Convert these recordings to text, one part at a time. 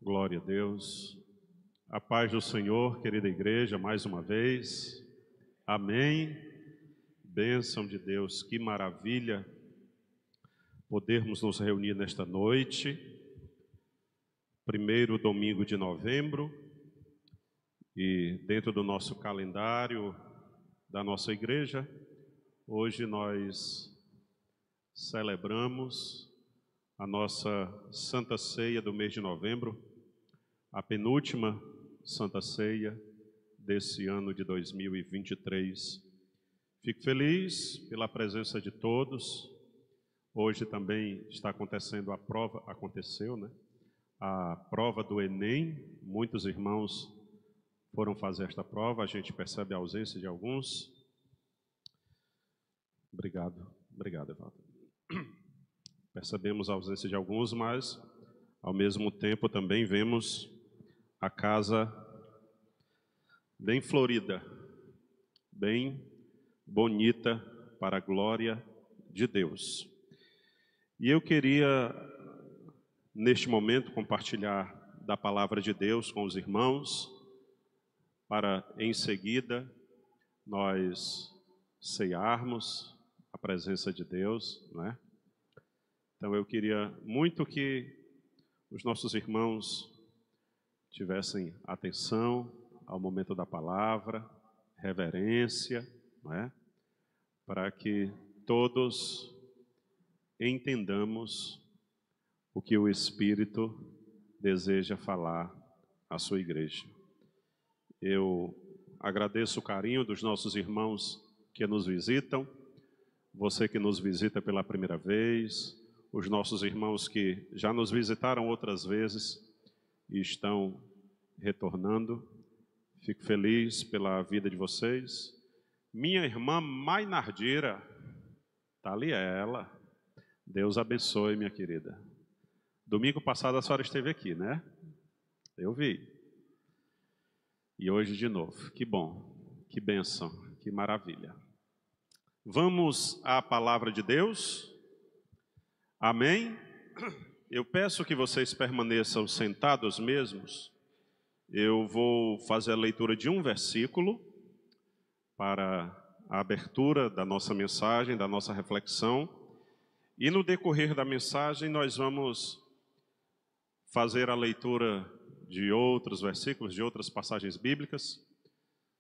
Glória a Deus. A paz do Senhor, querida igreja, mais uma vez. Amém. Bênção de Deus, que maravilha podermos nos reunir nesta noite, primeiro domingo de novembro, e dentro do nosso calendário da nossa igreja, hoje nós celebramos a nossa Santa Ceia do mês de novembro, a penúltima Santa Ceia desse ano de 2023. Fico feliz pela presença de todos. Hoje também está acontecendo a prova, aconteceu, né? A prova do Enem. Muitos irmãos foram fazer esta prova, a gente percebe a ausência de alguns. Obrigado, Evaldo. Percebemos a ausência de alguns, mas ao mesmo tempo também vemos a casa bem florida, bem bonita para a glória de Deus. E eu queria, neste momento, compartilhar da palavra de Deus com os irmãos, para em seguida nós cearmos a presença de Deus, né? Então eu queria muito que os nossos irmãos tivessem atenção ao momento da palavra, reverência, não é? Para que todos entendamos o que o Espírito deseja falar à sua igreja. Eu agradeço o carinho dos nossos irmãos que nos visitam, você que nos visita pela primeira vez, os nossos irmãos que já nos visitaram outras vezes e estão retornando. Fico feliz pela vida de vocês. Minha irmã Mainardira, está ali ela. Deus abençoe, minha querida. Domingo passado a senhora esteve aqui, né? Eu vi. E hoje de novo. Que bom, que bênção, que maravilha. Vamos à palavra de Deus. Amém? Eu peço que vocês permaneçam sentados mesmos. Eu vou fazer a leitura de um versículo para a abertura da nossa mensagem, da nossa reflexão. E no decorrer da mensagem nós vamos fazer a leitura de outros versículos, de outras passagens bíblicas.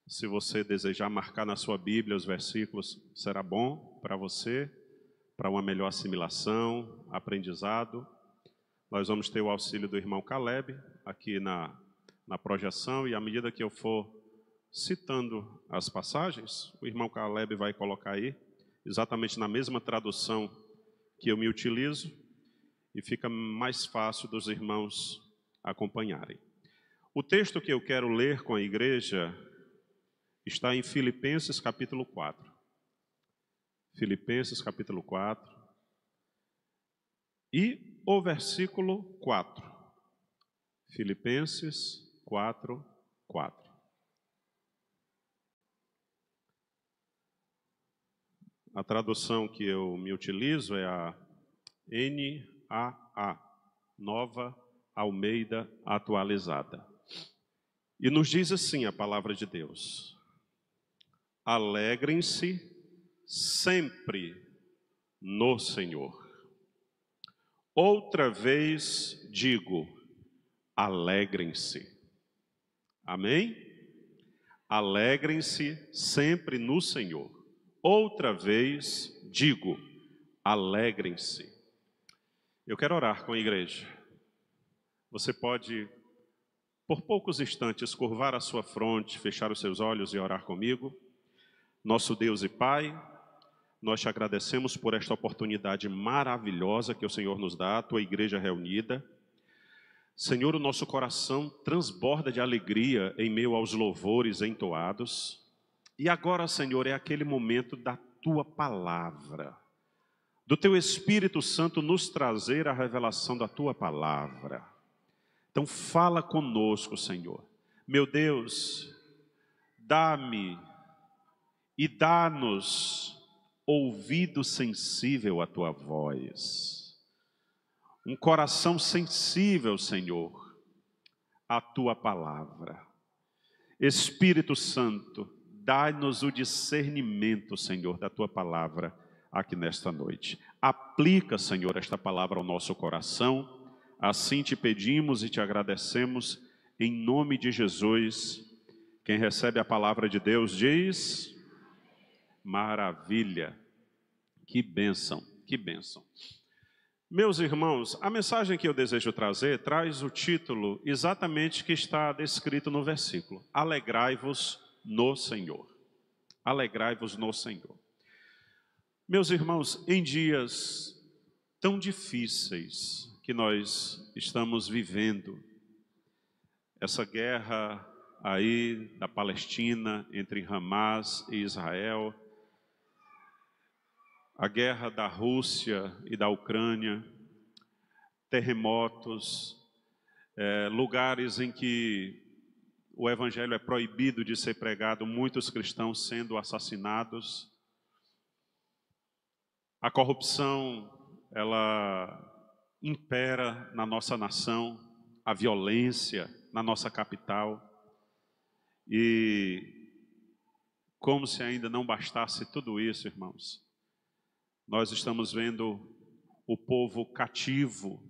Se você desejar marcar na sua Bíblia os versículos, será bom para você, para uma melhor assimilação, aprendizado. Nós vamos ter o auxílio do irmão Caleb aqui na projeção, e à medida que eu for citando as passagens, o irmão Caleb vai colocar aí, exatamente na mesma tradução que eu me utilizo, e fica mais fácil dos irmãos acompanharem. O texto que eu quero ler com a igreja está em Filipenses capítulo 4. Filipenses capítulo 4 e o versículo 4. Filipenses 4, 4. A tradução que eu me utilizo é a NAA, Nova Almeida Atualizada. E nos diz assim a palavra de Deus: alegrem-se sempre no Senhor. Outra vez digo, alegrem-se. Amém? Alegrem-se sempre no Senhor. Outra vez digo, alegrem-se. Eu quero orar com a igreja. Você pode, por poucos instantes, curvar a sua fronte, fechar os seus olhos e orar comigo. Nosso Deus e Pai, nós te agradecemos por esta oportunidade maravilhosa que o Senhor nos dá, a tua igreja reunida. Senhor, o nosso coração transborda de alegria em meio aos louvores entoados. E agora, Senhor, é aquele momento da tua palavra, do teu Espírito Santo nos trazer a revelação da tua palavra. Então fala conosco, Senhor. Meu Deus, dá-me e dá-nos ouvido sensível à tua voz, um coração sensível, Senhor, a tua palavra. Espírito Santo, dai-nos o discernimento, Senhor, da tua palavra aqui nesta noite. Aplica, Senhor, esta palavra ao nosso coração. Assim te pedimos e te agradecemos em nome de Jesus. Quem recebe a palavra de Deus diz: maravilha. Que bênção, que bênção. Meus irmãos, a mensagem que eu desejo trazer traz o título exatamente que está descrito no versículo: alegrai-vos no Senhor. Alegrai-vos no Senhor. Meus irmãos, em dias tão difíceis que nós estamos vivendo, essa guerra aí da Palestina entre Hamas e Israel, a guerra da Rússia e da Ucrânia, terremotos, lugares em que o evangelho é proibido de ser pregado, muitos cristãos sendo assassinados, a corrupção, ela impera na nossa nação, a violência na nossa capital, e como se ainda não bastasse tudo isso, irmãos, nós estamos vendo o povo cativo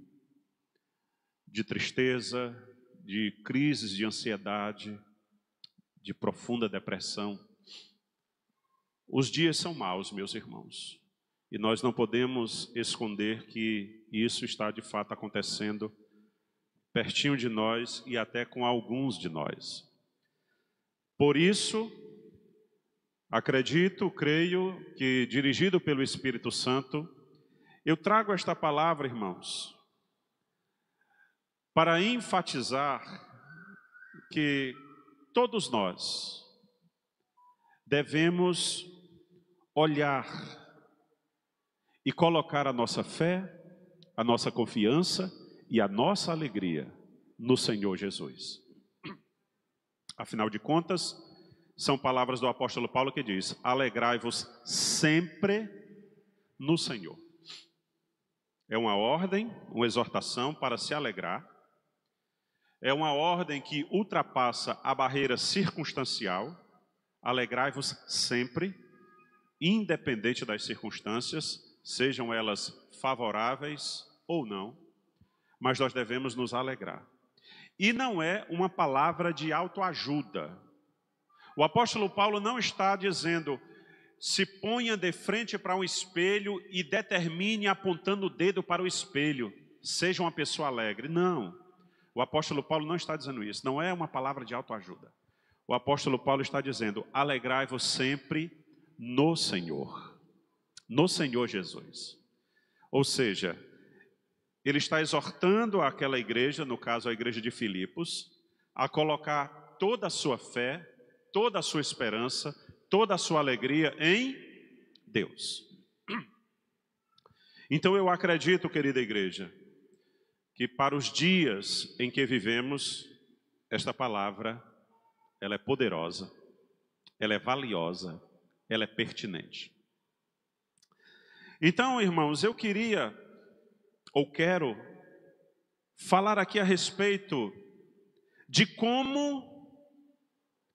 de tristeza, de crises de ansiedade, de profunda depressão. Os dias são maus, meus irmãos, e nós não podemos esconder que isso está de fato acontecendo pertinho de nós e até com alguns de nós. Por isso, acredito, creio que, dirigido pelo Espírito Santo, eu trago esta palavra, irmãos, para enfatizar que todos nós devemos olhar e colocar a nossa fé, a nossa confiança e a nossa alegria no Senhor Jesus. Afinal de contas, são palavras do apóstolo Paulo que diz: alegrai-vos sempre no Senhor. É uma ordem, uma exortação para se alegrar. É uma ordem que ultrapassa a barreira circunstancial. Alegrai-vos sempre, independente das circunstâncias, sejam elas favoráveis ou não, mas nós devemos nos alegrar. E não é uma palavra de autoajuda. O apóstolo Paulo não está dizendo: se ponha de frente para um espelho e determine apontando o dedo para o espelho, seja uma pessoa alegre. Não, o apóstolo Paulo não está dizendo isso, não é uma palavra de autoajuda. O apóstolo Paulo está dizendo: alegrai-vos sempre no Senhor Jesus. Ou seja, ele está exortando aquela igreja, no caso a igreja de Filipos, a colocar toda a sua fé, toda a sua esperança, toda a sua alegria em Deus. Então eu acredito, querida igreja, que para os dias em que vivemos, esta palavra, ela é poderosa, ela é valiosa, ela é pertinente. Então, irmãos, eu quero falar aqui a respeito de como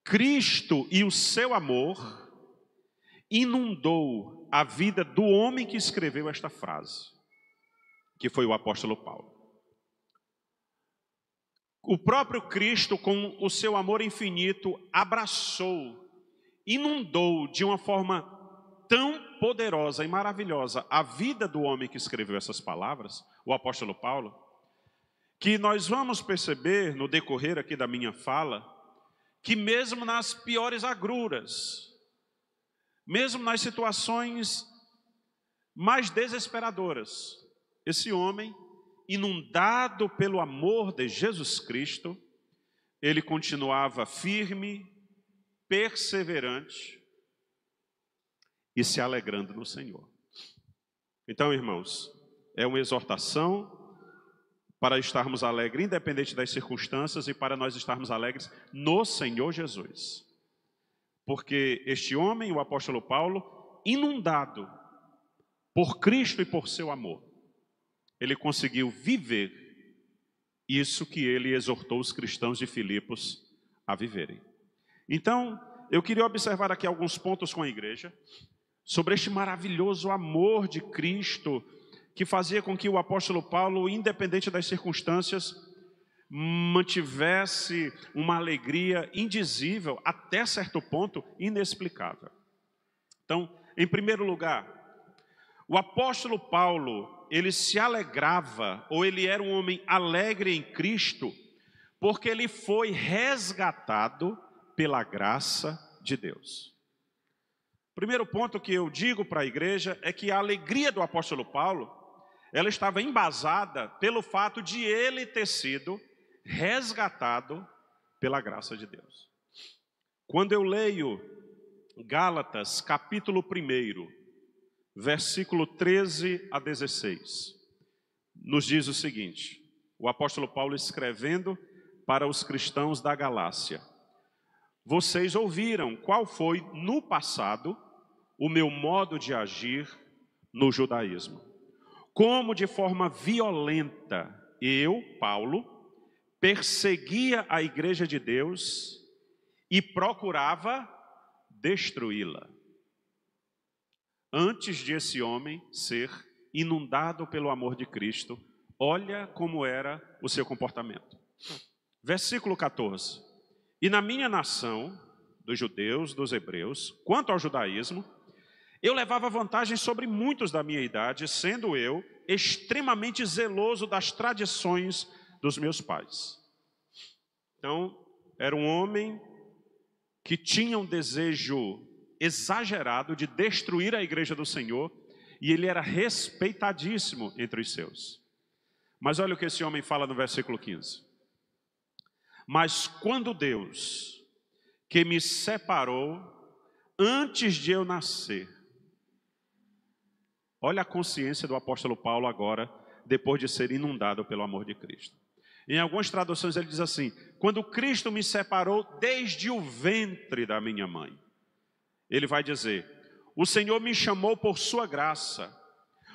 Cristo e o seu amor inundou a vida do homem que escreveu esta frase, que foi o apóstolo Paulo. O próprio Cristo, com o seu amor infinito, abraçou, inundou de uma forma tão poderosa e maravilhosa a vida do homem que escreveu essas palavras, o apóstolo Paulo, que nós vamos perceber no decorrer aqui da minha fala, que mesmo nas piores agruras, mesmo nas situações mais desesperadoras, esse homem, inundado pelo amor de Jesus Cristo, ele continuava firme, perseverante e se alegrando no Senhor. Então, irmãos, é uma exortação para estarmos alegres, independente das circunstâncias, e para nós estarmos alegres no Senhor Jesus. Porque este homem, o apóstolo Paulo, inundado por Cristo e por seu amor, ele conseguiu viver Isso que ele exortou os cristãos de Filipos a viverem. Então, eu queria observar aqui alguns pontos com a igreja, sobre este maravilhoso amor de Cristo, que fazia com que o apóstolo Paulo, independente das circunstâncias, mantivesse uma alegria indizível, até certo ponto inexplicável. Então, em primeiro lugar, o apóstolo Paulo, ele se alegrava, ou ele era um homem alegre em Cristo, porque ele foi resgatado pela graça de Deus. Primeiro ponto que eu digo para a igreja é que a alegria do apóstolo Paulo, ela estava embasada pelo fato de ele ter sido resgatado pela graça de Deus. Quando eu leio Gálatas, capítulo 1, versículo 13 a 16, nos diz o seguinte, o apóstolo Paulo escrevendo para os cristãos da Galácia: vocês ouviram qual foi no passado o meu modo de agir no judaísmo. Como de forma violenta eu, Paulo, perseguia a igreja de Deus e procurava destruí-la, antes de esse homem ser inundado pelo amor de Cristo. Olha como era o seu comportamento. Versículo 14. E na minha nação, dos judeus, dos hebreus, quanto ao judaísmo, eu levava vantagem sobre muitos da minha idade, sendo eu extremamente zeloso das tradições dos meus pais. Então, era um homem que tinha um desejo exagerado de destruir a igreja do Senhor, e ele era respeitadíssimo entre os seus. Mas olha o que esse homem fala no versículo 15. Mas quando Deus, que me separou antes de eu nascer, olha a consciência do apóstolo Paulo agora, depois de ser inundado pelo amor de Cristo. Em algumas traduções ele diz assim: quando Cristo me separou desde o ventre da minha mãe. Ele vai dizer: o Senhor me chamou por sua graça,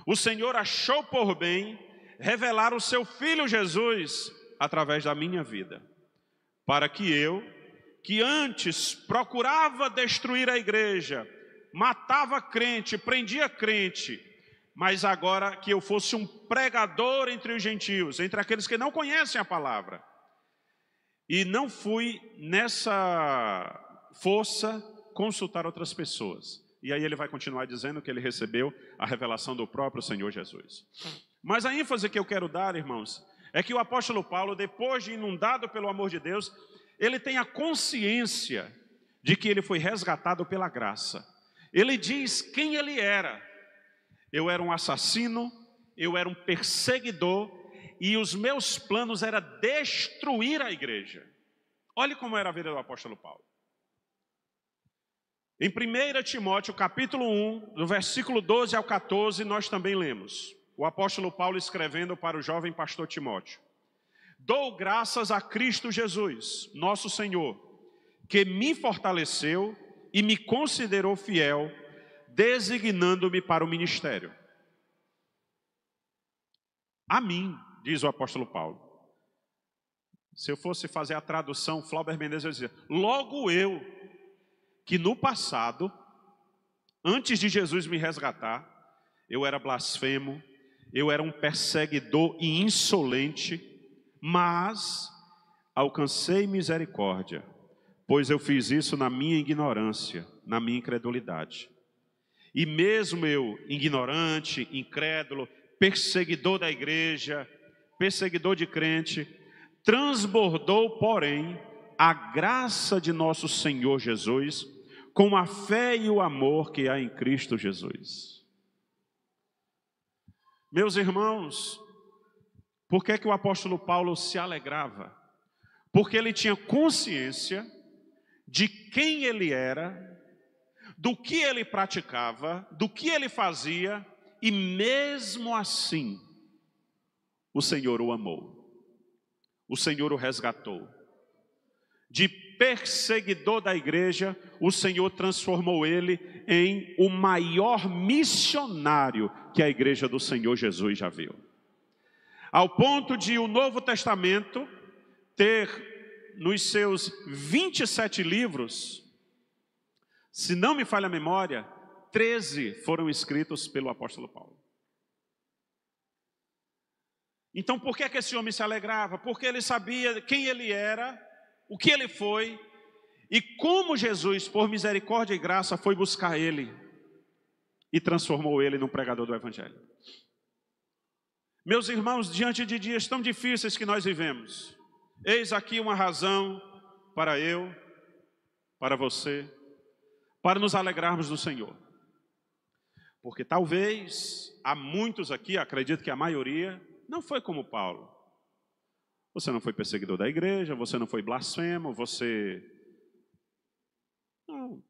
o Senhor achou por bem revelar o seu Filho Jesus através da minha vida, para que eu, que antes procurava destruir a igreja, matava crente, prendia crente, mas agora que eu fosse um pregador entre os gentios, entre aqueles que não conhecem a palavra, e não fui nessa força consultar outras pessoas. E aí ele vai continuar dizendo que ele recebeu a revelação do próprio Senhor Jesus. Mas a ênfase que eu quero dar, irmãos, é que o apóstolo Paulo, depois de inundado pelo amor de Deus, ele tem a consciência de que ele foi resgatado pela graça. Ele diz quem ele era. Eu era um assassino, eu era um perseguidor, e os meus planos era destruir a igreja. Olhe como era a vida do apóstolo Paulo. Em 1 Timóteo, capítulo 1, do versículo 12 ao 14, nós também lemos. O apóstolo Paulo escrevendo para o jovem pastor Timóteo: dou graças a Cristo Jesus, nosso Senhor, que me fortaleceu e me considerou fiel, designando-me para o ministério. A mim, diz o apóstolo Paulo. Se eu fosse fazer a tradução, Flauber Mendes eu dizia: logo eu, que no passado, antes de Jesus me resgatar, eu era blasfemo, eu era um perseguidor e insolente, mas alcancei misericórdia, pois eu fiz isso na minha ignorância, na minha incredulidade. E mesmo eu, ignorante, incrédulo, perseguidor da igreja, perseguidor de crente, transbordou, porém, a graça de nosso Senhor Jesus, com a fé e o amor que há em Cristo Jesus. Meus irmãos, por que que o apóstolo Paulo se alegrava? Porque ele tinha consciência de quem ele era, do que ele praticava, do que ele fazia, e mesmo assim, o Senhor o amou, o Senhor o resgatou. De perseguidor da igreja, o Senhor transformou ele em o maior missionário que a igreja do Senhor Jesus já viu. ao ponto de o Novo Testamento ter nos seus 27 livros, se não me falha a memória, 13 foram escritos pelo apóstolo Paulo. Então por que esse homem se alegrava? Porque ele sabia quem ele era, o que ele foi, e como Jesus, por misericórdia e graça, foi buscar ele e transformou ele num pregador do Evangelho. Meus irmãos, diante de dias tão difíceis que nós vivemos, eis aqui uma razão para eu, para você, para nos alegrarmos do Senhor. Porque talvez, há muitos aqui, acredito que a maioria, não foi como Paulo. Você não foi perseguidor da igreja, você não foi blasfemo, você... Não.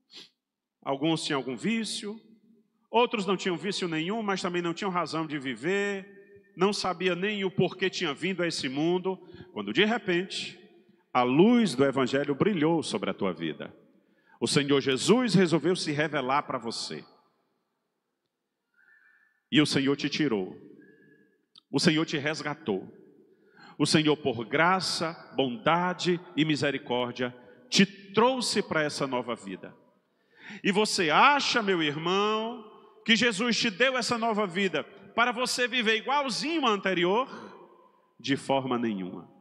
Alguns tinham algum vício, outros não tinham vício nenhum, mas também não tinham razão de viver, não sabia nem o porquê tinha vindo a esse mundo, quando de repente a luz do Evangelho brilhou sobre a tua vida. O Senhor Jesus resolveu se revelar para você. E o Senhor te tirou. O Senhor te resgatou. O Senhor, por graça, bondade e misericórdia, te trouxe para essa nova vida. E você acha, meu irmão, que Jesus te deu essa nova vida para você viver igualzinho à anterior? De forma nenhuma.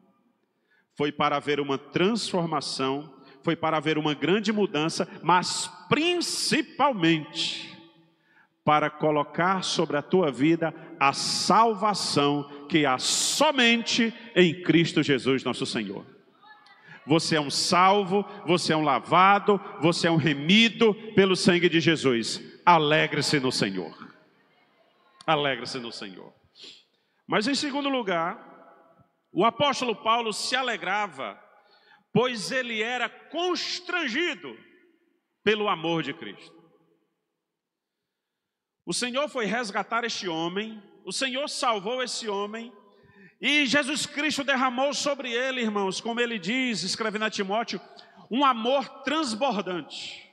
Foi para haver uma transformação, foi para haver uma grande mudança, mas principalmente para colocar sobre a tua vida a salvação que há somente em Cristo Jesus, nosso Senhor. Você é um salvo, você é um lavado, você é um remido pelo sangue de Jesus. Alegre-se no Senhor. Alegre-se no Senhor. Mas em segundo lugar, o apóstolo Paulo se alegrava, pois ele era constrangido pelo amor de Cristo. O Senhor foi resgatar este homem, o Senhor salvou esse homem, e Jesus Cristo derramou sobre ele, irmãos, como ele diz, escrevendo a Timóteo, um amor transbordante.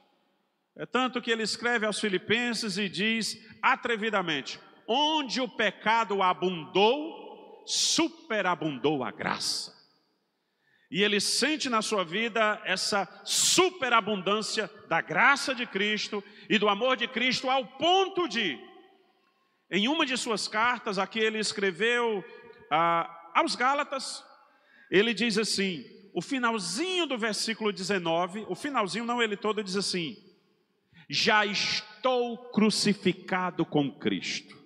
É tanto que ele escreve aos Filipenses e diz atrevidamente: onde o pecado abundou, superabundou a graça. E ele sente na sua vida essa superabundância da graça de Cristo e do amor de Cristo, ao ponto de, em uma de suas cartas, aqui ele escreveu aos Gálatas, ele diz assim, o finalzinho do versículo 19, o finalzinho, não ele todo, diz assim: já estou crucificado com Cristo.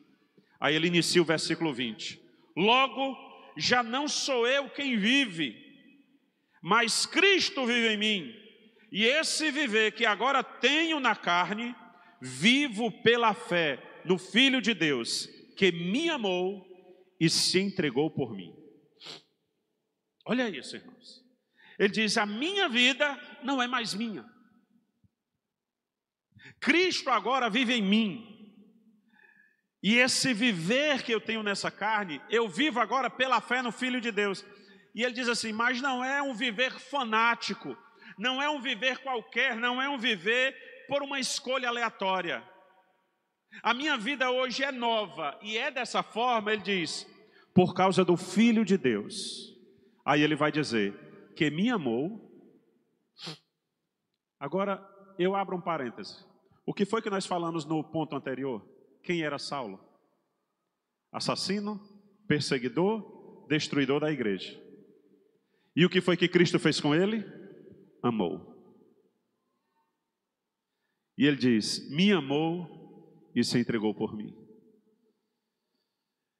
Aí ele inicia o versículo 20. Logo, já não sou eu quem vive, mas Cristo vive em mim. E esse viver que agora tenho na carne, vivo pela fé no Filho de Deus, que me amou e se entregou por mim. Olha isso, irmãos. Ele diz, a minha vida não é mais minha. Cristo agora vive em mim. E esse viver que eu tenho nessa carne, eu vivo agora pela fé no Filho de Deus. E ele diz assim, mas não é um viver fanático, não é um viver qualquer, não é um viver por uma escolha aleatória. A minha vida hoje é nova, e é dessa forma, ele diz, por causa do Filho de Deus. Aí ele vai dizer, que me amou. Agora, eu abro um parêntese. O que foi que nós falamos no ponto anterior? Quem era Saulo? Assassino, perseguidor, destruidor da igreja. E o que foi que Cristo fez com ele? Amou. E ele diz, me amou e se entregou por mim.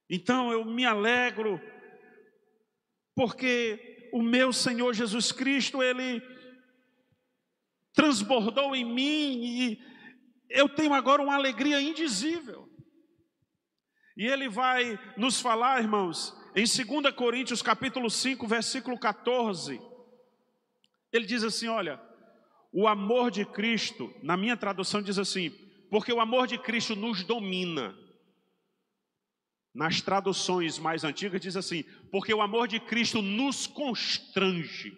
Então eu me alegro, porque o meu Senhor Jesus Cristo, ele transbordou em mim e eu tenho agora uma alegria indizível. E ele vai nos falar, irmãos, em 2 Coríntios capítulo 5, versículo 14. Ele diz assim, olha, o amor de Cristo, na minha tradução diz assim, porque o amor de Cristo nos domina. Nas traduções mais antigas diz assim, porque o amor de Cristo nos constrange.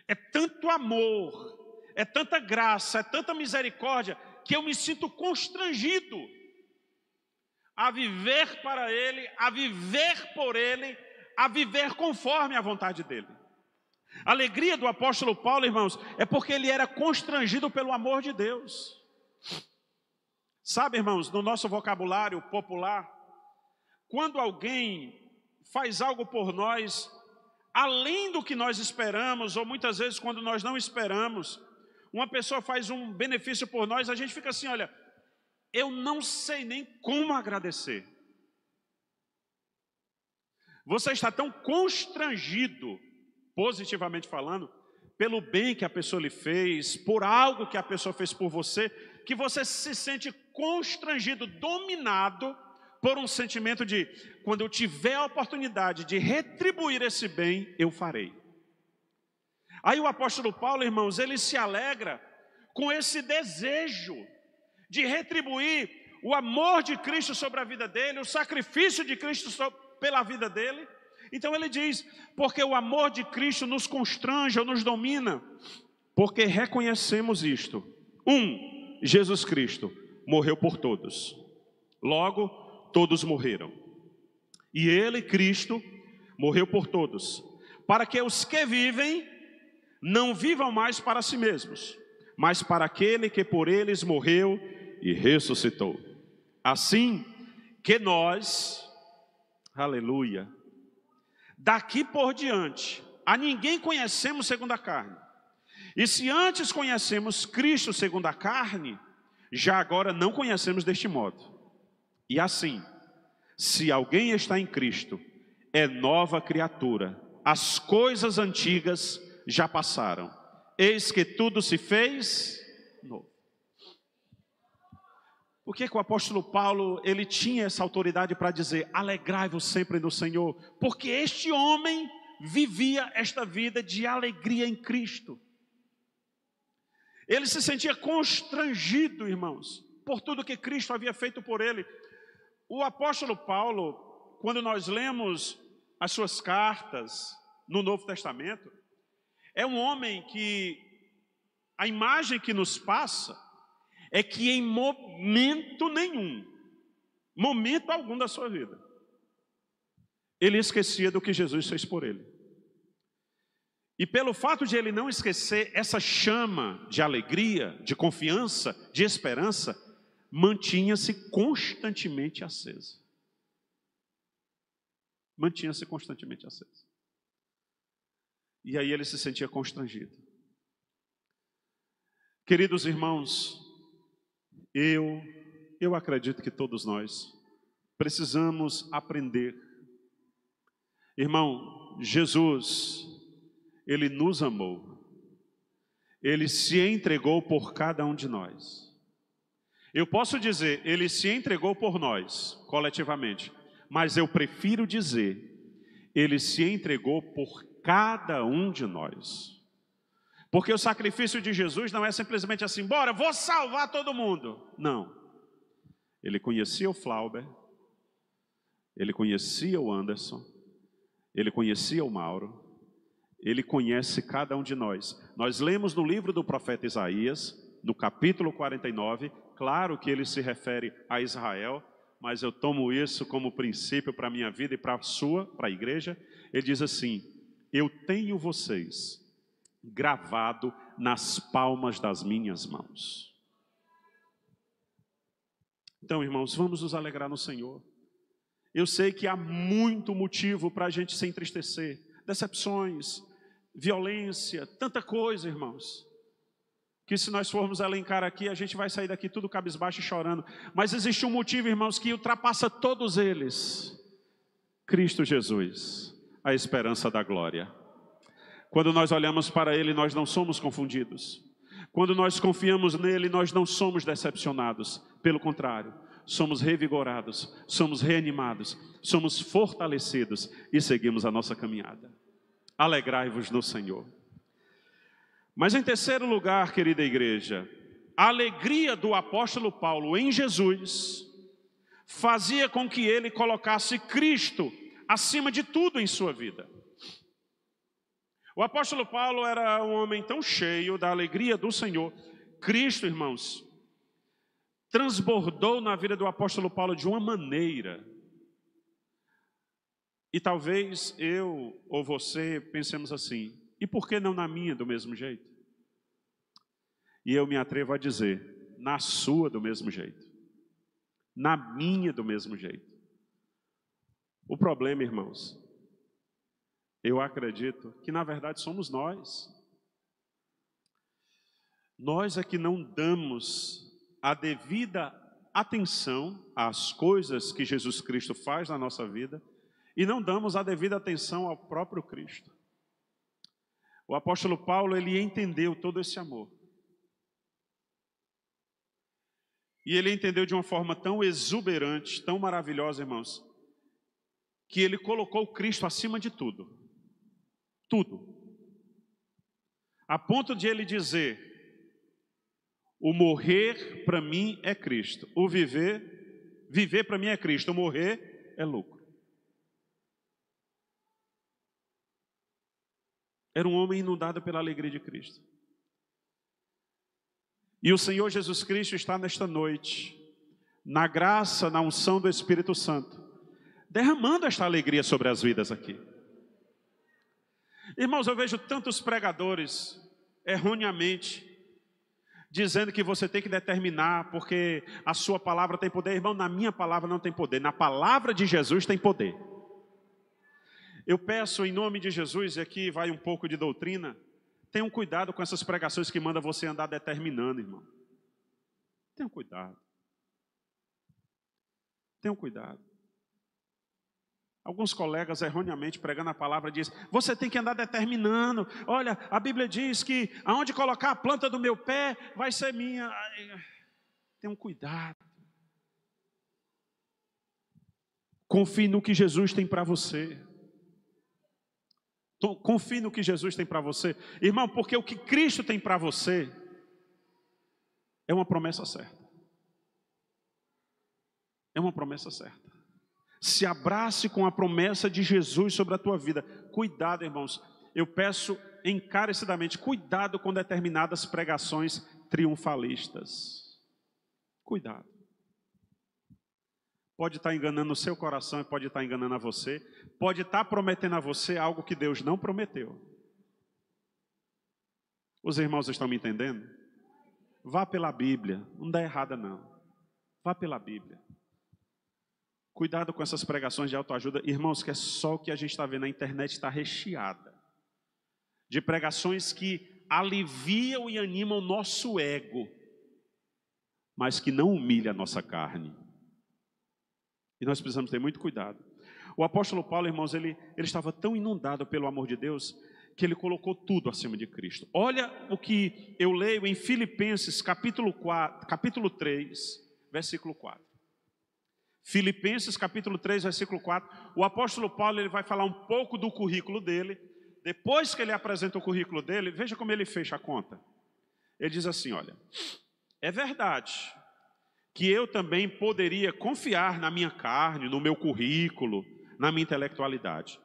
É tanto amor, é tanta graça, é tanta misericórdia, que eu me sinto constrangido a viver para Ele, a viver por Ele, a viver conforme a vontade dEle. A alegria do apóstolo Paulo, irmãos, é porque ele era constrangido pelo amor de Deus. Sabe, irmãos, no nosso vocabulário popular, quando alguém faz algo por nós, além do que nós esperamos, ou muitas vezes quando nós não esperamos, uma pessoa faz um benefício por nós, a gente fica assim, olha, eu não sei nem como agradecer. Você está tão constrangido, positivamente falando, pelo bem que a pessoa lhe fez, por algo que a pessoa fez por você, que você se sente constrangido, dominado por um sentimento de, quando eu tiver a oportunidade de retribuir esse bem, eu farei. Aí o apóstolo Paulo, irmãos, ele se alegra com esse desejo de retribuir o amor de Cristo sobre a vida dele, o sacrifício de Cristo pela vida dele. Então ele diz, porque o amor de Cristo nos constrange ou nos domina, porque reconhecemos isto. Jesus Cristo morreu por todos. Logo, todos morreram. E ele, Cristo, morreu por todos, para que os que vivem não vivam mais para si mesmos, mas para aquele que por eles morreu e ressuscitou. Assim que nós, aleluia, daqui por diante, a ninguém conhecemos segundo a carne. E se antes conhecemos Cristo segundo a carne, já agora não conhecemos deste modo. E assim, se alguém está em Cristo, é nova criatura. As coisas antigas já passaram. Eis que tudo se fez novo. Por que o apóstolo Paulo, ele tinha essa autoridade para dizer, alegrai-vos sempre no Senhor? Porque este homem vivia esta vida de alegria em Cristo. Ele se sentia constrangido, irmãos, por tudo que Cristo havia feito por ele. O apóstolo Paulo, quando nós lemos as suas cartas no Novo Testamento, é um homem que, a imagem que nos passa, é que em momento nenhum, momento algum da sua vida, ele esquecia do que Jesus fez por ele. E pelo fato de ele não esquecer, essa chama de alegria, de confiança, de esperança, mantinha-se constantemente acesa. Mantinha-se constantemente acesa. E aí ele se sentia constrangido. Queridos irmãos, eu acredito que todos nós precisamos aprender. Irmão, Jesus, Ele nos amou. Ele se entregou por cada um de nós. Eu posso dizer, Ele se entregou por nós, coletivamente. Mas eu prefiro dizer, Ele se entregou por cada um de nós. Porque o sacrifício de Jesus não é simplesmente assim, bora, vou salvar todo mundo. Não. Ele conhecia o Flauber, ele conhecia o Anderson, ele conhecia o Mauro, ele conhece cada um de nós. Nós lemos no livro do profeta Isaías, no capítulo 49, claro que ele se refere a Israel, mas eu tomo isso como princípio para a minha vida e para a igreja. Ele diz assim, eu tenho vocês gravado nas palmas das minhas mãos. Então, irmãos, vamos nos alegrar no Senhor. Eu sei que há muito motivo para a gente se entristecer. Decepções, violência, tanta coisa, irmãos, que se nós formos elencar aqui, a gente vai sair daqui tudo cabisbaixo e chorando. Mas existe um motivo, irmãos, que ultrapassa todos eles. Cristo Jesus, a esperança da glória. Quando nós olhamos para Ele, nós não somos confundidos. Quando nós confiamos nele, nós não somos decepcionados. Pelo contrário, somos revigorados, somos reanimados, somos fortalecidos e seguimos a nossa caminhada. Alegrai-vos no Senhor. Mas em terceiro lugar, querida igreja, a alegria do apóstolo Paulo em Jesus fazia com que ele colocasse Cristo acima de tudo em sua vida. O apóstolo Paulo era um homem tão cheio da alegria do Senhor. Cristo, irmãos, transbordou na vida do apóstolo Paulo de uma maneira. E talvez eu ou você pensemos assim, e por que não na minha do mesmo jeito? E eu me atrevo a dizer, na sua do mesmo jeito, na minha do mesmo jeito. O problema, irmãos, eu acredito que na verdade somos nós. Nós é que não damos a devida atenção às coisas que Jesus Cristo faz na nossa vida e não damos a devida atenção ao próprio Cristo. O apóstolo Paulo, ele entendeu todo esse amor. E ele entendeu de uma forma tão exuberante, tão maravilhosa, irmãos, que ele colocou Cristo acima de tudo. Tudo. A ponto de ele dizer, o morrer para mim é Cristo. O viver para mim é Cristo. O morrer é lucro. Era um homem inundado pela alegria de Cristo. E o Senhor Jesus Cristo está nesta noite, na graça, na unção do Espírito Santo, derramando esta alegria sobre as vidas aqui. Irmãos, eu vejo tantos pregadores, erroneamente, dizendo que você tem que determinar, porque a sua palavra tem poder. Irmão, na minha palavra não tem poder, na palavra de Jesus tem poder. Eu peço em nome de Jesus, e aqui vai um pouco de doutrina, tenham cuidado com essas pregações que mandam você andar determinando, irmão. Tenham cuidado. Tenham cuidado. Alguns colegas erroneamente pregando a palavra dizem, você tem que andar determinando. Olha, a Bíblia diz que aonde colocar a planta do meu pé vai ser minha. Tenham cuidado. Confie no que Jesus tem para você. Confie no que Jesus tem para você. Irmão, porque o que Cristo tem para você é uma promessa certa. É uma promessa certa. Se abrace com a promessa de Jesus sobre a tua vida. Cuidado, irmãos. Eu peço encarecidamente, cuidado com determinadas pregações triunfalistas. Cuidado. Pode estar enganando o seu coração e pode estar enganando a você. Pode estar prometendo a você algo que Deus não prometeu. Os irmãos estão me entendendo? Vá pela Bíblia. Não dá errada não. Vá pela Bíblia. Cuidado com essas pregações de autoajuda. Irmãos, que é só o que a gente está vendo. Na internet está recheada de pregações que aliviam e animam o nosso ego, mas que não humilham a nossa carne. E nós precisamos ter muito cuidado. O apóstolo Paulo, irmãos, ele estava tão inundado pelo amor de Deus, que ele colocou tudo acima de Cristo. Olha o que eu leio em Filipenses capítulo 3, versículo 4. Filipenses capítulo 3, versículo 4. O apóstolo Paulo, ele vai falar um pouco do currículo dele. Depois que ele apresenta o currículo dele, veja como ele fecha a conta. Ele diz assim, olha, é verdade que eu também poderia confiar na minha carne, no meu currículo, na minha intelectualidade.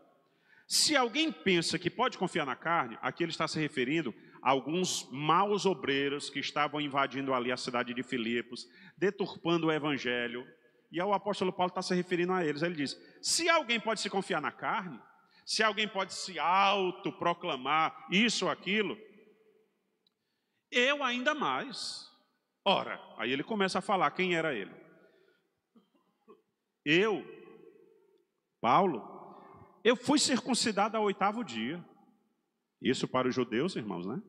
Se alguém pensa que pode confiar na carne, aqui ele está se referindo a alguns maus obreiros que estavam invadindo ali a cidade de Filipos, deturpando o evangelho. E o apóstolo Paulo está se referindo a eles. Ele diz, se alguém pode se confiar na carne, se alguém pode se autoproclamar isso ou aquilo, eu ainda mais. Ora, aí ele começa a falar quem era ele. Eu, Paulo, eu fui circuncidado ao 8º dia. Isso para os judeus, irmãos, né?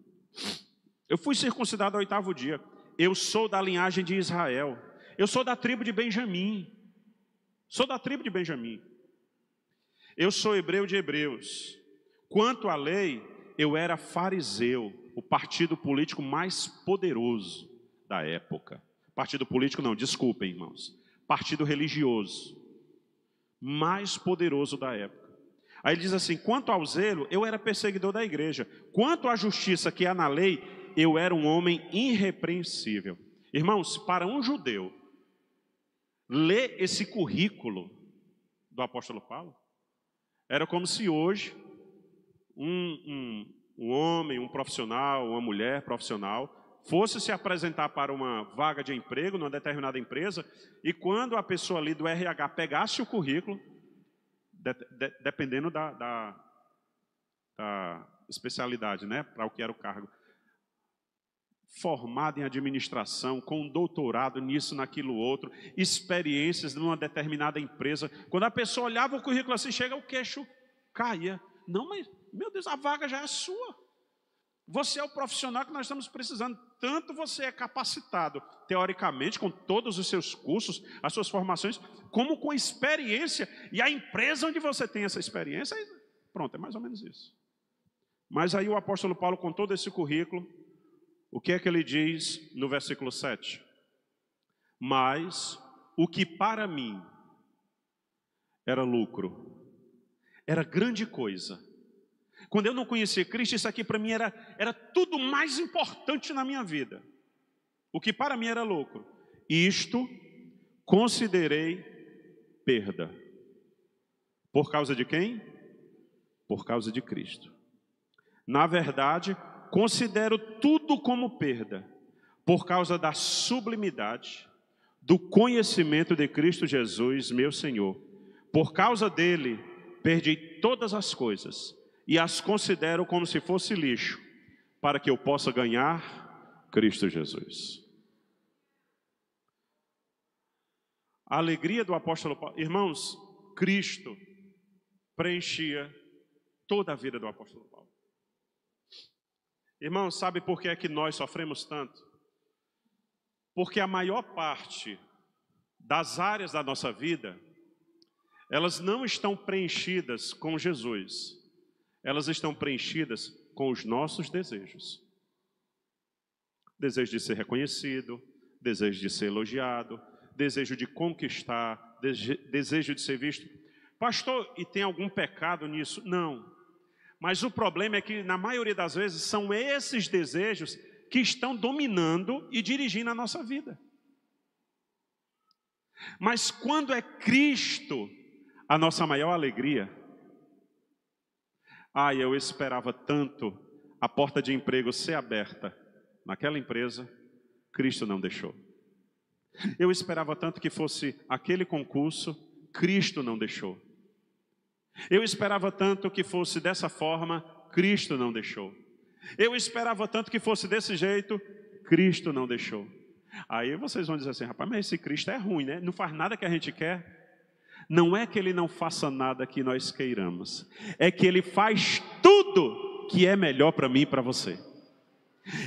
Eu fui circuncidado ao 8º dia. Eu sou da linhagem de Israel. Eu sou da tribo de Benjamim. Sou da tribo de Benjamim. Eu sou hebreu de hebreus. Quanto à lei, eu era fariseu, o partido político mais poderoso da época. Partido político não, desculpem, irmãos. Partido religioso mais poderoso da época. Aí ele diz assim, quanto ao zelo, eu era perseguidor da igreja. Quanto à justiça que há na lei, eu era um homem irrepreensível. Irmãos, para um judeu, ler esse currículo do apóstolo Paulo, era como se hoje um homem, um profissional, uma mulher profissional, fosse se apresentar para uma vaga de emprego numa determinada empresa, e quando a pessoa ali do RH pegasse o currículo, dependendo da especialidade, né, para o que era o cargo, formado em administração, com doutorado nisso, naquilo outro, experiências numa determinada empresa, quando a pessoa olhava o currículo assim, chega, o queixo caía. Não, mas, meu Deus, a vaga já é sua. Você é o profissional que nós estamos precisando. Tanto você é capacitado, teoricamente, com todos os seus cursos, as suas formações, como com experiência. E a empresa onde você tem essa experiência, pronto, é mais ou menos isso. Mas aí o apóstolo Paulo, com todo esse currículo, o que é que ele diz no versículo 7? Mas o que para mim era lucro, era grande coisa. Quando eu não conhecia Cristo, isso aqui para mim era tudo mais importante na minha vida. O que para mim era lucro, isto considerei perda. Por causa de quem? Por causa de Cristo. Na verdade, considero tudo como perda, por causa da sublimidade, do conhecimento de Cristo Jesus, meu Senhor. Por causa dele, perdi todas as coisas e as considero como se fosse lixo, para que eu possa ganhar Cristo Jesus. A alegria do apóstolo Paulo, irmãos, Cristo preenchia toda a vida do apóstolo Paulo. Irmãos, sabe por que é que nós sofremos tanto? Porque a maior parte das áreas da nossa vida, elas não estão preenchidas com Jesus. Elas estão preenchidas com os nossos desejos. Desejo de ser reconhecido, desejo de ser elogiado, desejo de conquistar, desejo de ser visto. Pastor, e tem algum pecado nisso? Não. Mas o problema é que, na maioria das vezes, são esses desejos que estão dominando e dirigindo a nossa vida. Mas quando é Cristo a nossa maior alegria, eu esperava tanto a porta de emprego ser aberta naquela empresa, Cristo não deixou. Eu esperava tanto que fosse aquele concurso, Cristo não deixou. Eu esperava tanto que fosse dessa forma, Cristo não deixou. Eu esperava tanto que fosse desse jeito, Cristo não deixou. Aí vocês vão dizer assim, rapaz, mas esse Cristo é ruim, né? Não faz nada que a gente quer. Não é que ele não faça nada que nós queiramos, é que ele faz tudo que é melhor para mim e para você.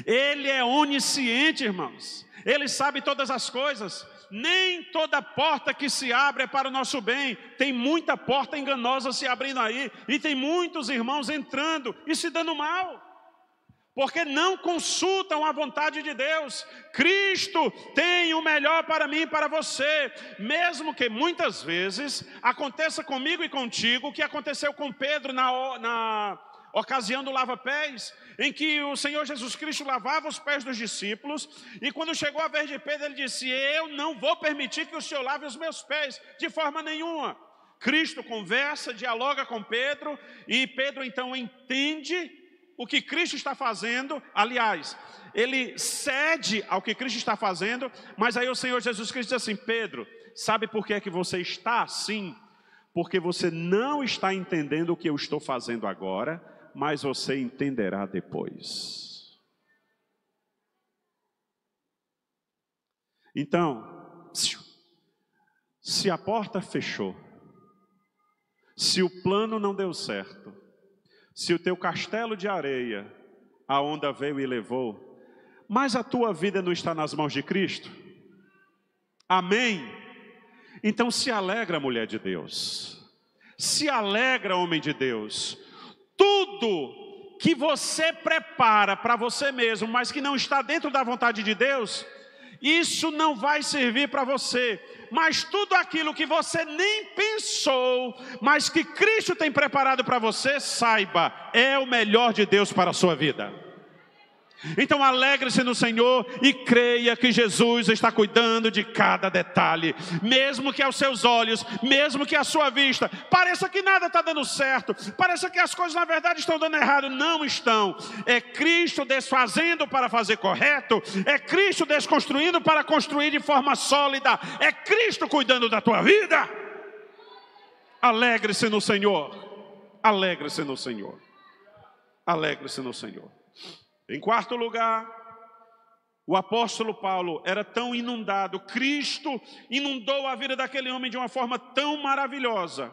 Ele é onisciente, irmãos. Ele sabe todas as coisas. Nem toda porta que se abre é para o nosso bem. Tem muita porta enganosa se abrindo aí, e tem muitos irmãos entrando e se dando mal, porque não consultam a vontade de Deus. Cristo tem o melhor para mim e para você, mesmo que muitas vezes aconteça comigo e contigo o que aconteceu com Pedro na ocasião do lava-pés, em que o Senhor Jesus Cristo lavava os pés dos discípulos, e quando chegou a vez de Pedro, ele disse, eu não vou permitir que o Senhor lave os meus pés, de forma nenhuma. Cristo conversa, dialoga com Pedro, e Pedro então entende o que Cristo está fazendo. Aliás, ele cede ao que Cristo está fazendo, mas aí o Senhor Jesus Cristo diz assim, Pedro, sabe por que é que você está assim? Porque você não está entendendo o que eu estou fazendo agora, mas você entenderá depois. Então, se a porta fechou, se o plano não deu certo, se o teu castelo de areia, a onda veio e levou, mas a tua vida não está nas mãos de Cristo? Amém? Então se alegra, mulher de Deus. Se alegra, homem de Deus. Tudo que você prepara para você mesmo, mas que não está dentro da vontade de Deus, isso não vai servir para você. Mas tudo aquilo que você nem pensou, mas que Cristo tem preparado para você, saiba, é o melhor de Deus para a sua vida. Então alegre-se no Senhor e creia que Jesus está cuidando de cada detalhe. Mesmo que aos seus olhos, mesmo que à sua vista pareça que nada está dando certo, pareça que as coisas na verdade estão dando errado, não estão. É Cristo desfazendo para fazer correto, é Cristo desconstruindo para construir de forma sólida, é Cristo cuidando da tua vida. Alegre-se no Senhor, alegre-se no Senhor, alegre-se no Senhor. Em quarto lugar, o apóstolo Paulo era tão inundado, Cristo inundou a vida daquele homem de uma forma tão maravilhosa,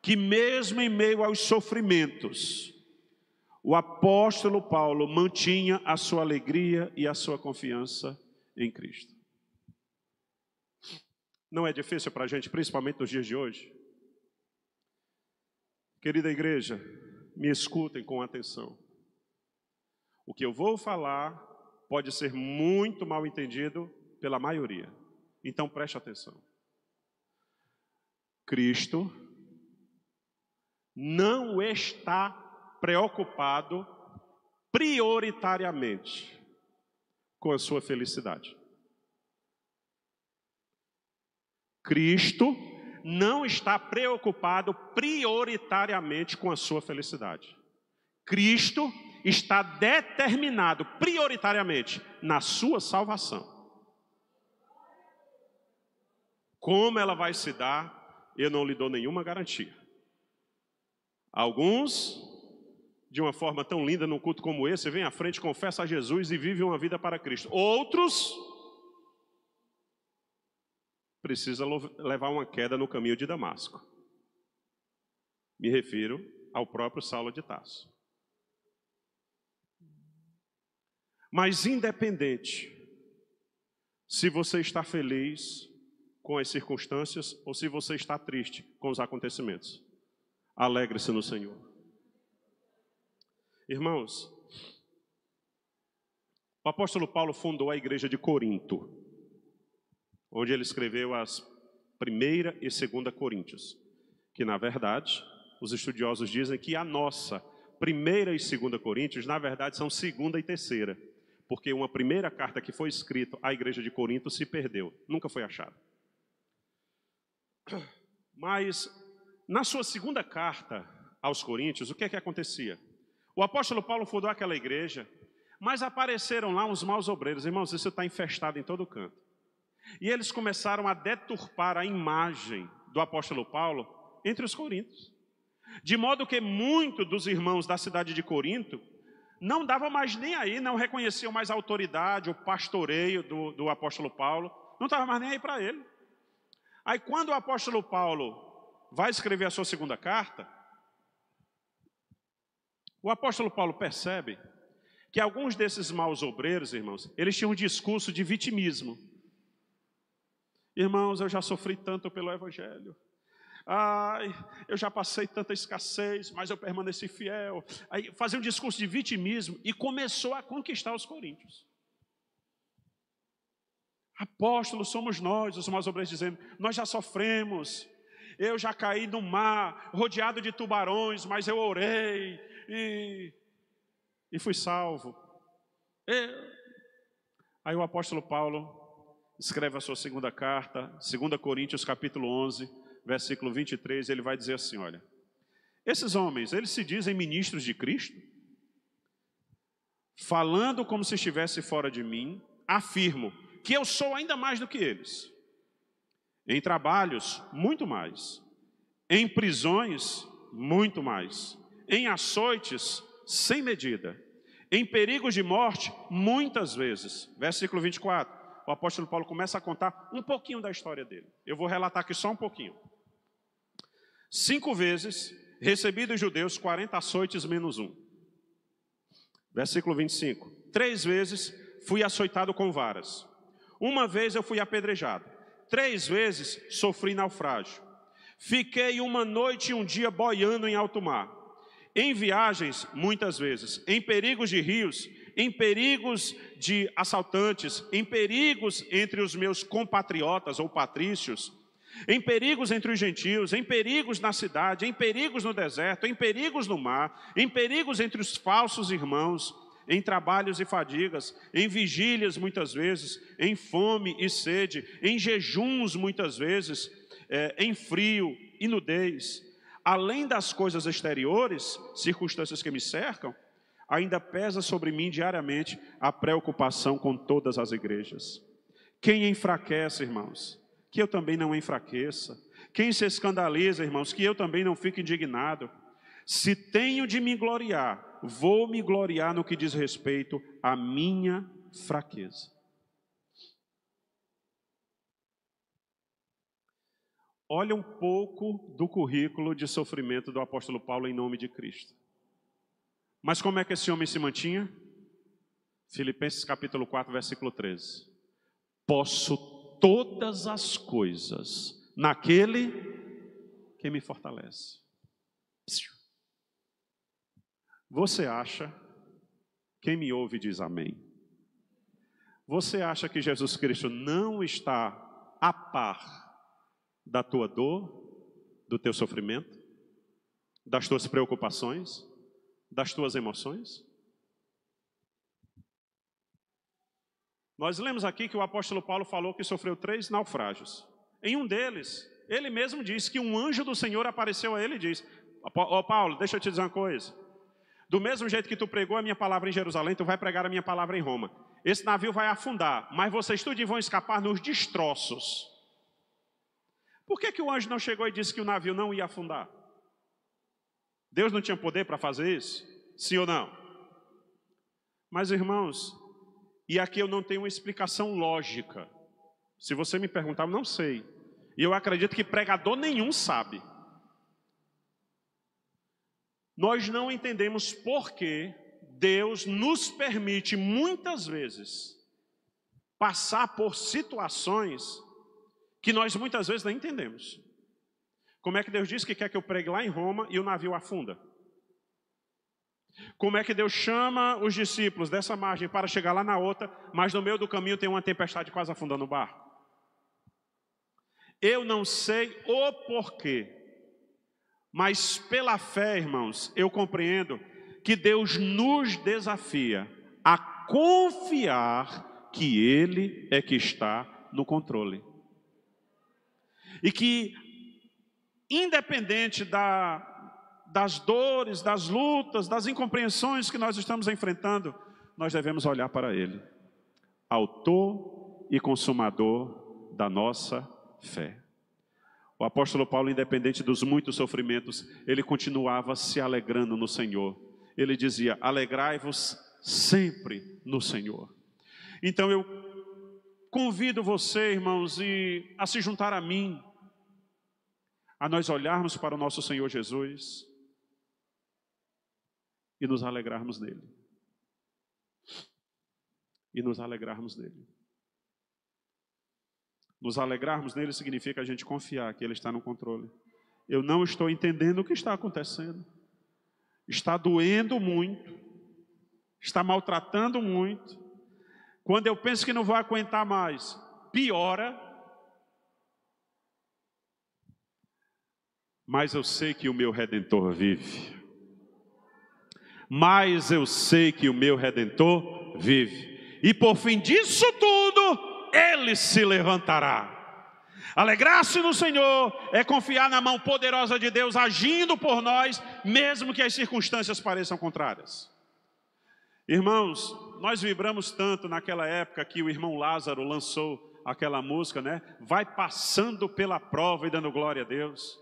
que mesmo em meio aos sofrimentos, o apóstolo Paulo mantinha a sua alegria e a sua confiança em Cristo. Não é difícil para a gente, principalmente nos dias de hoje? Querida igreja, me escutem com atenção. O que eu vou falar pode ser muito mal entendido pela maioria. Então preste atenção. Cristo não está preocupado prioritariamente com a sua felicidade. Cristo não está preocupado prioritariamente com a sua felicidade. Cristo está determinado prioritariamente na sua salvação. Como ela vai se dar, eu não lhe dou nenhuma garantia. Alguns, de uma forma tão linda num culto como esse, vem à frente, confessa a Jesus e vive uma vida para Cristo. Outros precisam levar uma queda no caminho de Damasco. Me refiro ao próprio Saulo de Tarso. Mas independente se você está feliz com as circunstâncias ou se você está triste com os acontecimentos, alegre-se no Senhor. Irmãos, o apóstolo Paulo fundou a igreja de Corinto, onde ele escreveu as 1ª e 2ª Coríntios, que na verdade, os estudiosos dizem que a nossa 1ª e 2ª Coríntios, na verdade, são 2ª e 3ª. Porque uma primeira carta que foi escrita à igreja de Corinto se perdeu, nunca foi achada. Mas, na sua 2ª carta aos Coríntios, o que é que acontecia? O apóstolo Paulo fundou aquela igreja, mas apareceram lá uns maus obreiros. Irmãos, isso está infestado em todo canto. E eles começaram a deturpar a imagem do apóstolo Paulo entre os coríntios. De modo que muitos dos irmãos da cidade de Corinto não davam mais nem aí, não reconheciam mais a autoridade, o pastoreio do apóstolo Paulo, não estava mais nem aí para ele. Aí quando o apóstolo Paulo vai escrever a sua 2ª carta, o apóstolo Paulo percebe que alguns desses maus obreiros, irmãos, eles tinham um discurso de vitimismo. Irmãos, eu já sofri tanto pelo evangelho. Ai, eu já passei tanta escassez, mas eu permaneci fiel. Aí fazia um discurso de vitimismo e começou a conquistar os coríntios. Apóstolos somos nós, os maus obreiros, dizendo: nós já sofremos, eu já caí no mar, rodeado de tubarões, mas eu orei e fui salvo. Aí o apóstolo Paulo escreve a sua 2ª carta, 2 Coríntios capítulo 11, versículo 23, ele vai dizer assim, olha: esses homens, eles se dizem ministros de Cristo? Falando como se estivesse fora de mim, afirmo que eu sou ainda mais do que eles. Em trabalhos, muito mais. Em prisões, muito mais. Em açoites, sem medida. Em perigos de morte, muitas vezes. Versículo 24. O apóstolo Paulo começa a contar um pouquinho da história dele. Eu vou relatar aqui só um pouquinho. 5 vezes recebi dos judeus 40 açoites menos 1. Versículo 25. 3 vezes fui açoitado com varas. 1 vez eu fui apedrejado. 3 vezes sofri naufrágio. Fiquei 1 noite e 1 dia boiando em alto mar. Em viagens, muitas vezes. Em perigos de rios, em perigos de assaltantes, em perigos entre os meus compatriotas ou patrícios, em perigos entre os gentios, em perigos na cidade, em perigos no deserto, em perigos no mar, em perigos entre os falsos irmãos, em trabalhos e fadigas, em vigílias muitas vezes, em fome e sede, em jejuns muitas vezes, em frio e nudez. Além das coisas exteriores, circunstâncias que me cercam, ainda pesa sobre mim diariamente a preocupação com todas as igrejas. Quem enfraquece, irmãos, que eu também não enfraqueça. Quem se escandaliza, irmãos, que eu também não fique indignado. Se tenho de me gloriar, vou me gloriar no que diz respeito à minha fraqueza. Olha um pouco do currículo de sofrimento do apóstolo Paulo em nome de Cristo. Mas como é que esse homem se mantinha? Filipenses capítulo 4, versículo 13. Posso todas as coisas naquele que me fortalece. Você acha, quem me ouve diz amém. Você acha que Jesus Cristo não está a par da tua dor, do teu sofrimento, das tuas preocupações, das tuas emoções? Nós lemos aqui que o apóstolo Paulo falou que sofreu 3 naufrágios. Em um deles, ele mesmo diz que um anjo do Senhor apareceu a ele e diz: ó Paulo, deixa eu te dizer uma coisa. Do mesmo jeito que tu pregou a minha palavra em Jerusalém, tu vai pregar a minha palavra em Roma. Esse navio vai afundar, mas vocês tudo vão escapar nos destroços. Por que o anjo não chegou e disse que o navio não ia afundar? Deus não tinha poder para fazer isso? Sim ou não? Mas, irmãos, e aqui eu não tenho uma explicação lógica. Se você me perguntar, eu não sei. E eu acredito que pregador nenhum sabe. Nós não entendemos por que Deus nos permite muitas vezes passar por situações que nós muitas vezes não entendemos. Como é que Deus diz que quer que eu pregue lá em Roma e o navio afunda? Como é que Deus chama os discípulos dessa margem para chegar lá na outra, mas no meio do caminho tem uma tempestade quase afundando o barco? Eu não sei o porquê, mas pela fé, irmãos, eu compreendo que Deus nos desafia a confiar que Ele é que está no controle. E que, independente das dores, das lutas, das incompreensões que nós estamos enfrentando, nós devemos olhar para Ele, autor e consumador da nossa fé. O apóstolo Paulo, independente dos muitos sofrimentos, ele continuava se alegrando no Senhor. Ele dizia: alegrai-vos sempre no Senhor. Então eu convido você, irmãos, a se juntar a mim, a nós olharmos para o nosso Senhor Jesus e nos alegrarmos nele. E nos alegrarmos nele. Nos alegrarmos nele significa a gente confiar que ele está no controle. Eu não estou entendendo o que está acontecendo. Está doendo muito. Está maltratando muito. Quando eu penso que não vou aguentar mais, piora. Mas eu sei que o meu Redentor vive. Mas eu sei que o meu Redentor vive. E por fim disso tudo, Ele se levantará. Alegrar-se no Senhor é confiar na mão poderosa de Deus agindo por nós, mesmo que as circunstâncias pareçam contrárias. Irmãos, nós vibramos tanto naquela época que o irmão Lázaro lançou aquela música, né? Vai passando pela prova e dando glória a Deus.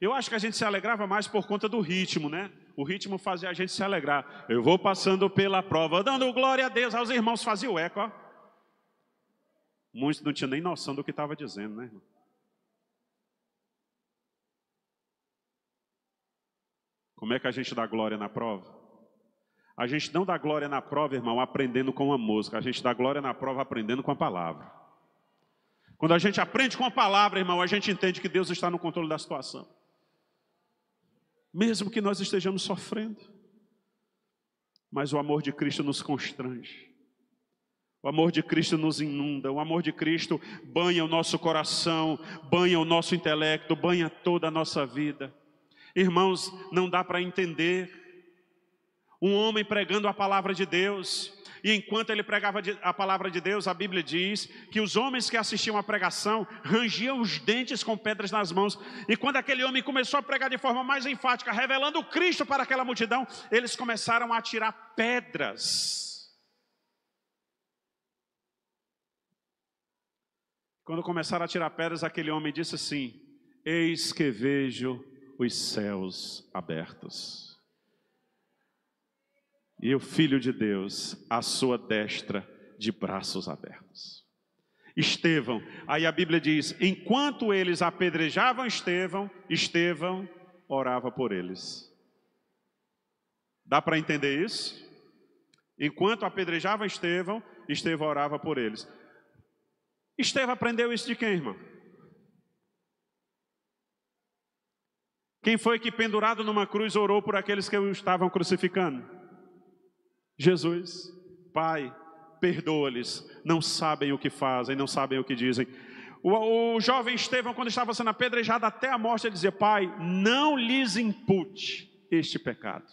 Eu acho que a gente se alegrava mais por conta do ritmo, né? O ritmo fazia a gente se alegrar. Eu vou passando pela prova, dando glória a Deus. Aí os irmãos faziam o eco, ó. Muitos não tinham nem noção do que estava dizendo, né, irmão? Como é que a gente dá glória na prova? A gente não dá glória na prova, irmão, aprendendo com a música. A gente dá glória na prova aprendendo com a palavra. Quando a gente aprende com a palavra, irmão, a gente entende que Deus está no controle da situação. Mesmo que nós estejamos sofrendo. Mas o amor de Cristo nos constrange. O amor de Cristo nos inunda. O amor de Cristo banha o nosso coração, banha o nosso intelecto, banha toda a nossa vida. Irmãos, não dá para entender Um homem pregando a palavra de Deus. E enquanto ele pregava a palavra de Deus, a Bíblia diz que os homens que assistiam à pregação rangiam os dentes com pedras nas mãos. E quando aquele homem começou a pregar de forma mais enfática, revelando o Cristo para aquela multidão, eles começaram a atirar pedras. Quando começaram a tirar pedras, aquele homem disse assim: eis que vejo os céus abertos. E o Filho de Deus, à sua destra, de braços abertos. Estevão, aí a Bíblia diz, enquanto eles apedrejavam Estevão orava por eles. Dá para entender isso? Enquanto apedrejavam Estevão orava por eles. Estevão aprendeu isso de quem, irmão? Quem foi que pendurado numa cruz orou por aqueles que o estavam crucificando? Jesus. Pai, perdoa-lhes, não sabem o que fazem, não sabem o que dizem. O jovem Estevão, quando estava sendo apedrejado até a morte, ele dizia: Pai, não lhes impute este pecado.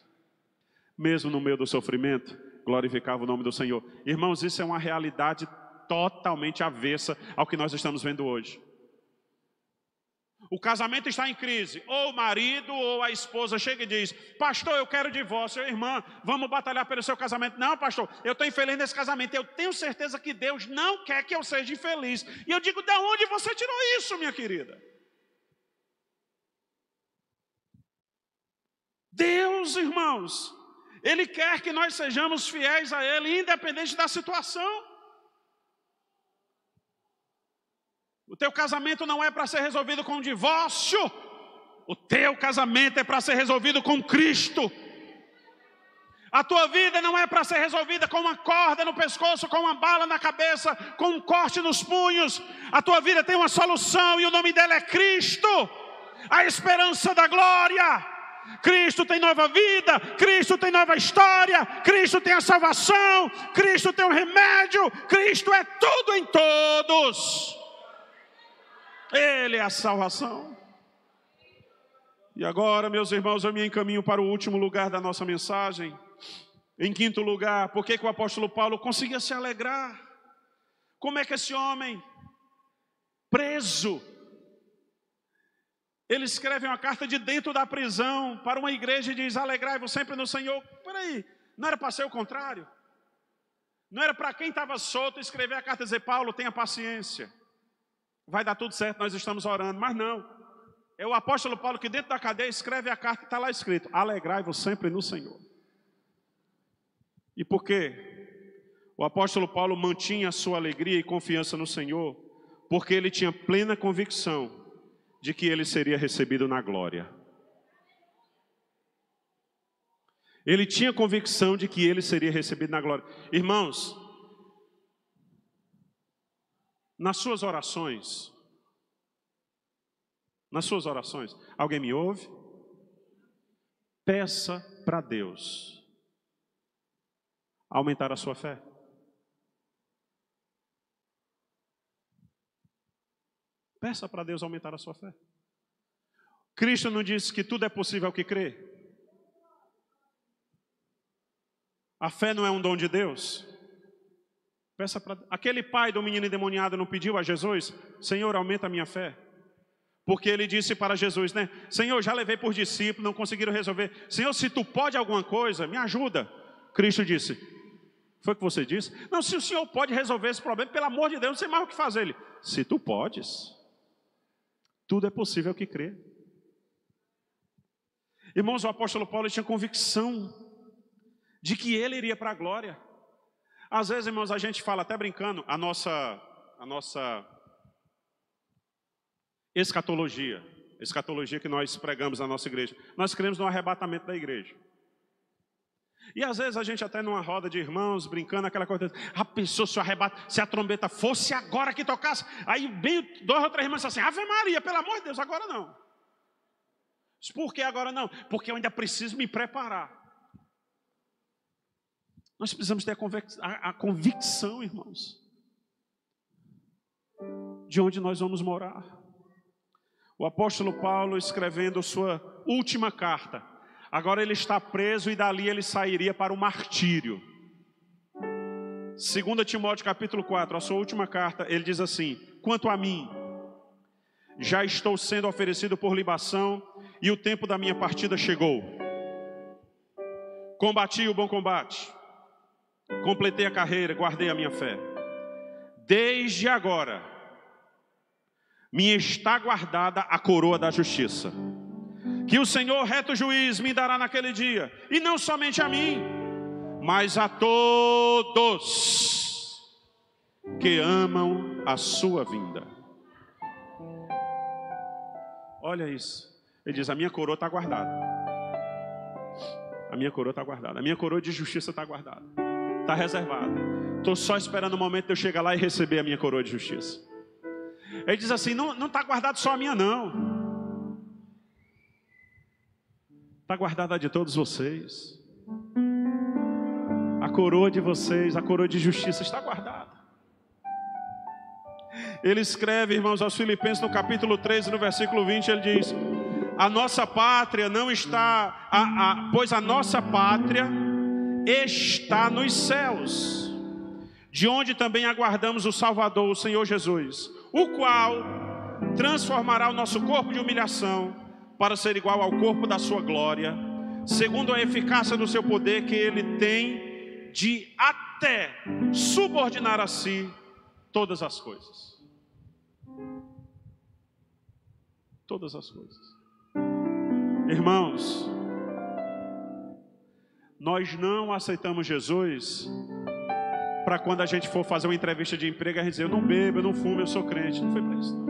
Mesmo no meio do sofrimento, glorificava o nome do Senhor. Irmãos, isso é uma realidade totalmente avessa ao que nós estamos vendo hoje. O casamento está em crise, ou o marido ou a esposa chega e diz: pastor, eu quero divórcio. Irmã, vamos batalhar pelo seu casamento. Não, pastor, eu estou infeliz nesse casamento. Eu tenho certeza que Deus não quer que eu seja infeliz. E eu digo: de onde você tirou isso, minha querida? Deus, irmãos, Ele quer que nós sejamos fiéis a Ele, independente da situação. O teu casamento não é para ser resolvido com divórcio. O teu casamento é para ser resolvido com Cristo. A tua vida não é para ser resolvida com uma corda no pescoço, com uma bala na cabeça, com um corte nos punhos. A tua vida tem uma solução e o nome dela é Cristo, a esperança da glória. Cristo tem nova vida, Cristo tem nova história, Cristo tem a salvação, Cristo tem o remédio, Cristo é tudo em todos. Ele é a salvação. E agora, meus irmãos, eu me encaminho para o último lugar da nossa mensagem. Em quinto lugar, por que o apóstolo Paulo conseguia se alegrar? Como é que esse homem, preso, ele escreve uma carta de dentro da prisão para uma igreja e diz: alegrai-vos sempre no Senhor. Peraí, não era para ser o contrário? Não era para quem estava solto escrever a carta e dizer: Paulo, tenha paciência, vai dar tudo certo, nós estamos orando. Mas não, é o apóstolo Paulo que dentro da cadeia escreve a carta e está lá escrito: alegrai-vos sempre no Senhor. E por quê? O apóstolo Paulo mantinha a sua alegria e confiança no Senhor, porque ele tinha plena convicção de que ele seria recebido na glória. Ele tinha convicção de que ele seria recebido na glória. Irmãos, nas suas orações, alguém me ouve? Peça para Deus aumentar a sua fé. Peça para Deus aumentar a sua fé. Cristo não disse que tudo é possível ao que crê? A fé não é um dom de Deus? Peça para... Aquele pai do menino endemoniado não pediu a Jesus: Senhor, aumenta a minha fé? Porque ele disse para Jesus, né? Senhor, já levei por discípulo, não conseguiram resolver. Senhor, se tu pode alguma coisa, me ajuda. Cristo disse: foi o que você disse? Não, se o Senhor pode resolver esse problema, pelo amor de Deus, não sei mais o que fazer. Ele: se tu podes, tudo é possível que crê. Irmãos, o apóstolo Paulo tinha convicção de que ele iria para a glória. Às vezes, irmãos, a gente fala até brincando, a nossa escatologia que nós pregamos na nossa igreja. Nós cremos no arrebatamento da igreja. E às vezes a gente até numa roda de irmãos, brincando, aquela coisa: a pessoa se arrebata, se a trombeta fosse agora que tocasse. Aí bem 2 ou 3 irmãos assim: Ave Maria, pelo amor de Deus, agora não. Por que agora não? Porque eu ainda preciso me preparar. Nós precisamos ter a convicção, irmãos, de onde nós vamos morar. O apóstolo Paulo, escrevendo sua última carta, Agora ele está preso e dali ele sairia para o martírio. 2 Timóteo capítulo 4, a sua última carta, ele diz assim: quanto a mim, já estou sendo oferecido por libação e o tempo da minha partida chegou. Combati o bom combate, completei a carreira, guardei a minha fé. Desde agora me está guardada a coroa da justiça, que o Senhor reto juiz me dará naquele dia, e não somente a mim, mas a todos que amam a sua vinda. Olha isso, ele diz: a minha coroa está guardada, a minha coroa está guardada, a minha coroa de justiça está guardada, está reservada. Estou só esperando o momento de eu chegar lá e receber a minha coroa de justiça. Ele diz assim: não está guardado só a minha não, está guardada a de todos vocês. A coroa de vocês, a coroa de justiça está guardada. Ele escreve, irmãos, aos Filipenses no capítulo 13, no versículo 20, ele diz: a nossa pátria não está, pois a nossa pátria está nos céus, de onde também aguardamos o Salvador, o Senhor Jesus, o qual transformará o nosso corpo de humilhação para ser igual ao corpo da sua glória, segundo a eficácia do seu poder que ele tem de até subordinar a si todas as coisas. Todas as coisas. Irmãos, nós não aceitamos Jesus para quando a gente for fazer uma entrevista de emprego a gente dizer: eu não bebo, eu não fumo, eu sou crente. Não foi para isso, não.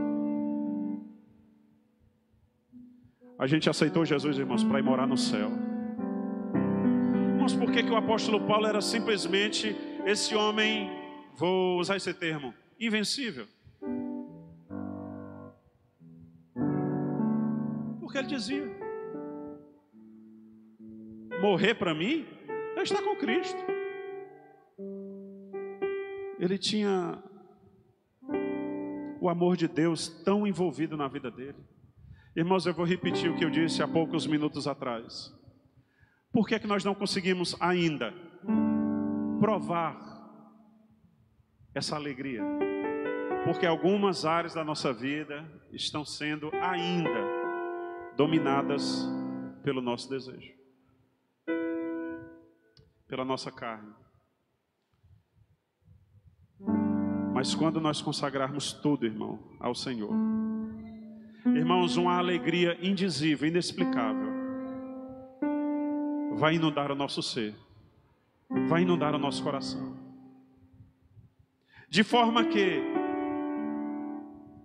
A gente aceitou Jesus, irmãos, para ir morar no céu. Irmãos, por que o apóstolo Paulo era simplesmente esse homem, vou usar esse termo, invencível? Porque ele dizia: morrer para mim é estar com Cristo. Ele tinha o amor de Deus tão envolvido na vida dele. Irmãos, eu vou repetir o que eu disse há poucos minutos atrás. Por que nós não conseguimos ainda provar essa alegria? Porque algumas áreas da nossa vida estão sendo ainda dominadas pelo nosso desejo, pela nossa carne. Mas quando nós consagrarmos tudo, irmão, ao Senhor, irmãos, uma alegria indizível, inexplicável, vai inundar o nosso ser, vai inundar o nosso coração, de forma que,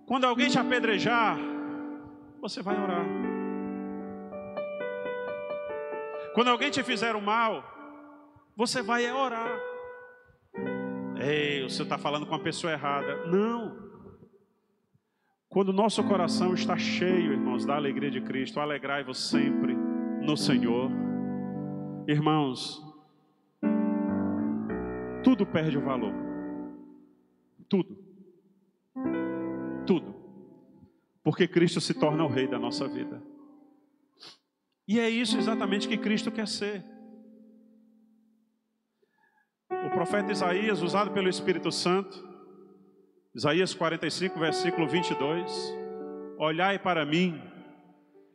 quando alguém te apedrejar, você vai orar. Quando alguém te fizer o mal, você vai orar. Ei, o senhor está falando com a pessoa errada. Não. Quando o nosso coração está cheio, irmãos, da alegria de Cristo, alegrai-vos sempre no Senhor. Irmãos, tudo perde o valor. Tudo. Tudo. Porque Cristo se torna o Rei da nossa vida. E é isso exatamente que Cristo quer ser. O profeta Isaías, usado pelo Espírito Santo, Isaías 45, versículo 22, olhai para mim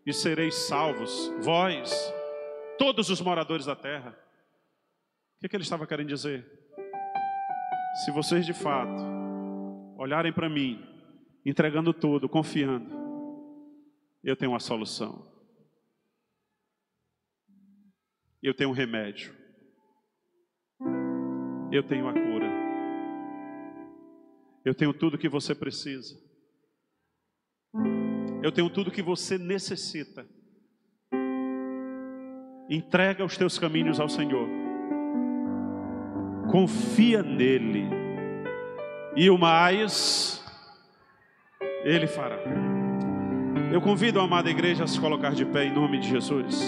e sereis salvos, vós, todos os moradores da terra. O que ele estava querendo dizer? Se vocês de fato olharem para mim, entregando tudo, confiando, eu tenho uma solução, eu tenho um remédio, eu tenho a cura, eu tenho tudo que você precisa, eu tenho tudo que você necessita. Entrega os teus caminhos ao Senhor, confia nele, e o mais Ele fará. Eu convido a amada igreja a se colocar de pé em nome de Jesus.